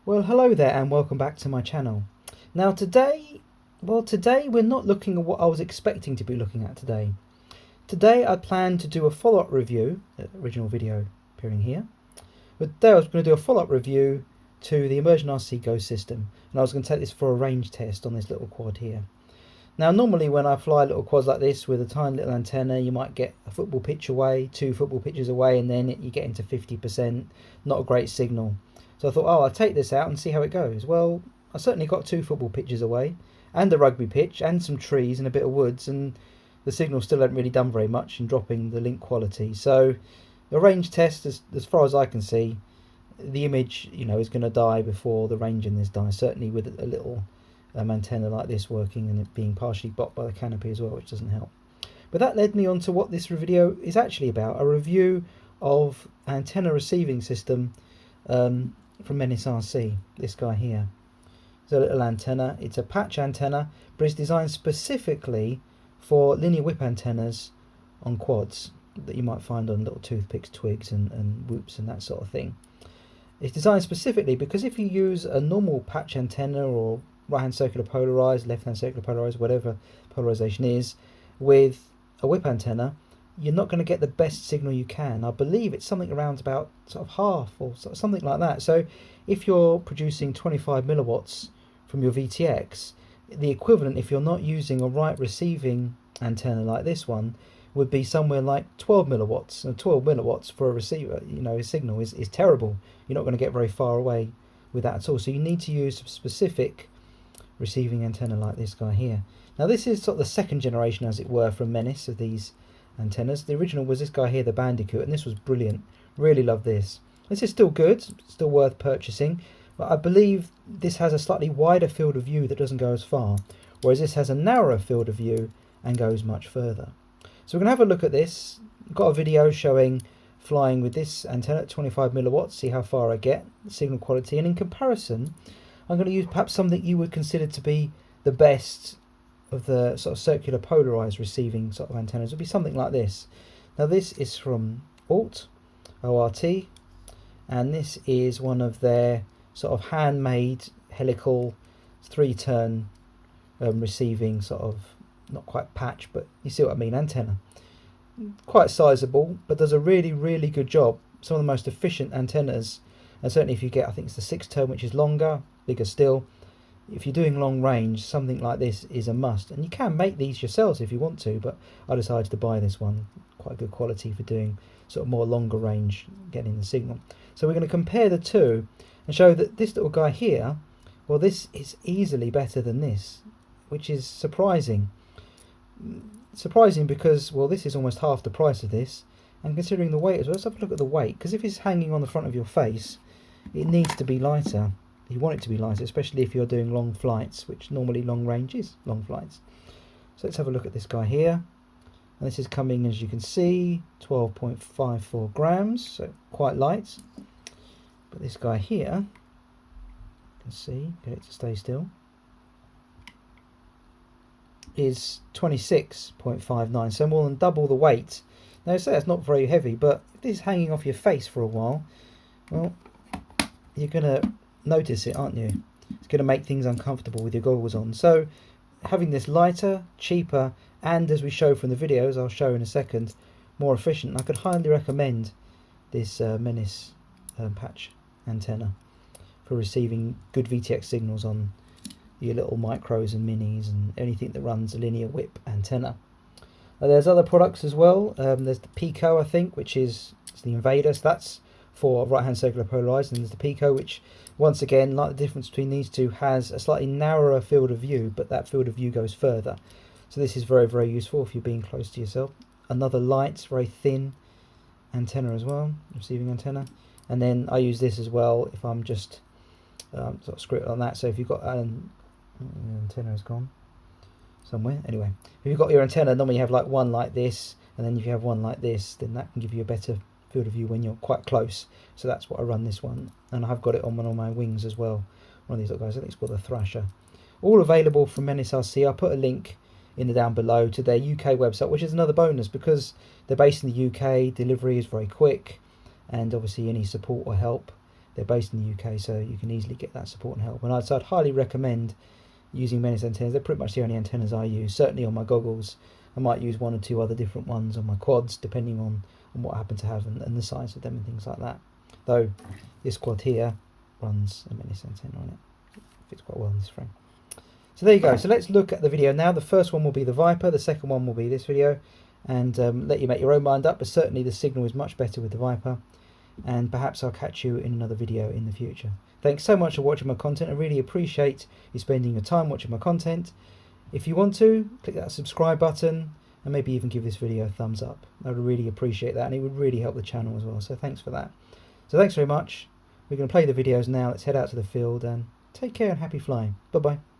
Well, hello there and welcome back to my channel. Now today we're not looking at what I was expecting to be looking at today. Today I plan to do a follow-up review, the original video appearing here, but today I was going to do a follow-up review to the ImmersionRC Ghost system, and I was going to take this for a range test on this little quad here. Now normally when I fly little quads like this with a tiny little antenna, you might get a football pitch away, 2 football pitches away, and then you get into 50%, not a great signal. So I thought, oh, I'll take this out and see how it goes. Well, I certainly got 2 football pitches away, and a rugby pitch, and some trees and a bit of woods, and the signal still hadn't really done very much in dropping the link quality. So the range test, as far as I can see, the image, is going to die before the range in this dies, certainly with a little antenna like this working and it being partially blocked by the canopy as well, which doesn't help. But that led me on to what this video is actually about, a review of antenna receiving system from MenaceRC, this guy here. It's a little antenna, it's a patch antenna, but it's designed specifically for linear whip antennas on quads that you might find on little toothpicks, twigs and whoops and that sort of thing. It's designed specifically because if you use a normal patch antenna or right hand circular polarized, left hand circular polarized, whatever polarization is, with a whip antenna, you're not going to get the best signal you can. I believe it's something around about sort of half or something like that. So if you're producing 25 milliwatts from your VTX, the equivalent, if you're not using a right receiving antenna like this one, would be somewhere like 12 milliwatts. And 12 milliwatts for a receiver, a signal is terrible. You're not going to get very far away with that at all. So you need to use a specific receiving antenna like this guy here. Now this is sort of the second generation, as it were, from Menace of these antennas. The original was this guy here, the Bandicoot, and this was brilliant. Really love this. This is still good, still worth purchasing, but I believe this has a slightly wider field of view that doesn't go as far, whereas this has a narrower field of view and goes much further. So we're going to have a look at this. I've got a video showing flying with this antenna at 25 milliwatts, see how far I get, the signal quality, and in comparison I'm going to use perhaps something you would consider to be the best of the sort of circular polarized receiving sort of antennas. It would be something like this. Now this is from O.R.T, and this is one of their sort of handmade helical 3-turn receiving sort of, not quite patch, but you see what I mean, antenna. Quite sizable, but does a really good job. Some of the most efficient antennas, and certainly if you get, I think it's the 6-turn, which is longer, bigger still. If you're doing long range, something like this is a must, and you can make these yourselves if you want to, but I decided to buy this one. Quite good quality for doing sort of more longer range, getting the signal. So we're going to compare the two and show that this little guy here, well, this is easily better than this, which is surprising. Surprising because, well, this is almost half the price of this, and considering the weight as well. Let's have a look at the weight, because if it's hanging on the front of your face, it needs to be lighter. You want it to be lighter, especially if you're doing long flights, which normally long range is long flights. So let's have a look at this guy here. And this is coming, as you can see, 12.54 grams, so quite light. But this guy here, you can see, get it to stay still, is 26.59, so more than double the weight. Now, so that's not very heavy, but if this is hanging off your face for a while, well, you're going to notice it, aren't you? It's going to make things uncomfortable with your goggles on. So having this lighter, cheaper, and as we show from the videos, I'll show in a second, more efficient, I could highly recommend this Menace patch antenna for receiving good VTX signals on your little micros and minis and anything that runs a linear whip antenna. There's other products as well. There's the Pico, I think, which is the Invader, so that's for right hand circular polarized, and there's the Pico, which once again, like the difference between these two, has a slightly narrower field of view, but that field of view goes further. So this is very useful if you're being close to yourself. Another light, very thin antenna as well, receiving antenna. And then I use this as well if I'm just sort of screw it on that. So if you've got the antenna has gone somewhere. Anyway, if you've got your antenna, normally you have like one like this, and then if you have one like this, then that can give you a better field of view when you're quite close. So that's what I run this one, and I've got it on one of my wings as well. One of these little guys, I think it's called the Thrasher. All available from MenaceRC. I'll put a link in the down below to their UK website, which is another bonus because they're based in the UK. Delivery is very quick, and obviously any support or help They're based in the UK, so you can easily get that support and help. And I'd highly recommend using Menace antennas. They're pretty much the only antennas I use. Certainly on my goggles, I might use one or two other different ones on my quads, depending on what I happen to have and the size of them and things like that. Though this quad here runs a Menace antenna on it. It fits quite well in this frame. So there you go. So let's look at the video now. The first one will be the Viper, the second one will be this video, and let you make your own mind up, but certainly the signal is much better with the Viper, and perhaps I'll catch you in another video in the future. Thanks so much for watching my content. I really appreciate you spending your time watching my content. If you want to, click that subscribe button and maybe even give this video a thumbs up. I would really appreciate that, and it would really help the channel as well, so thanks for that. So thanks very much. We're going to play the videos now. Let's head out to the field and take care and happy flying. Bye bye.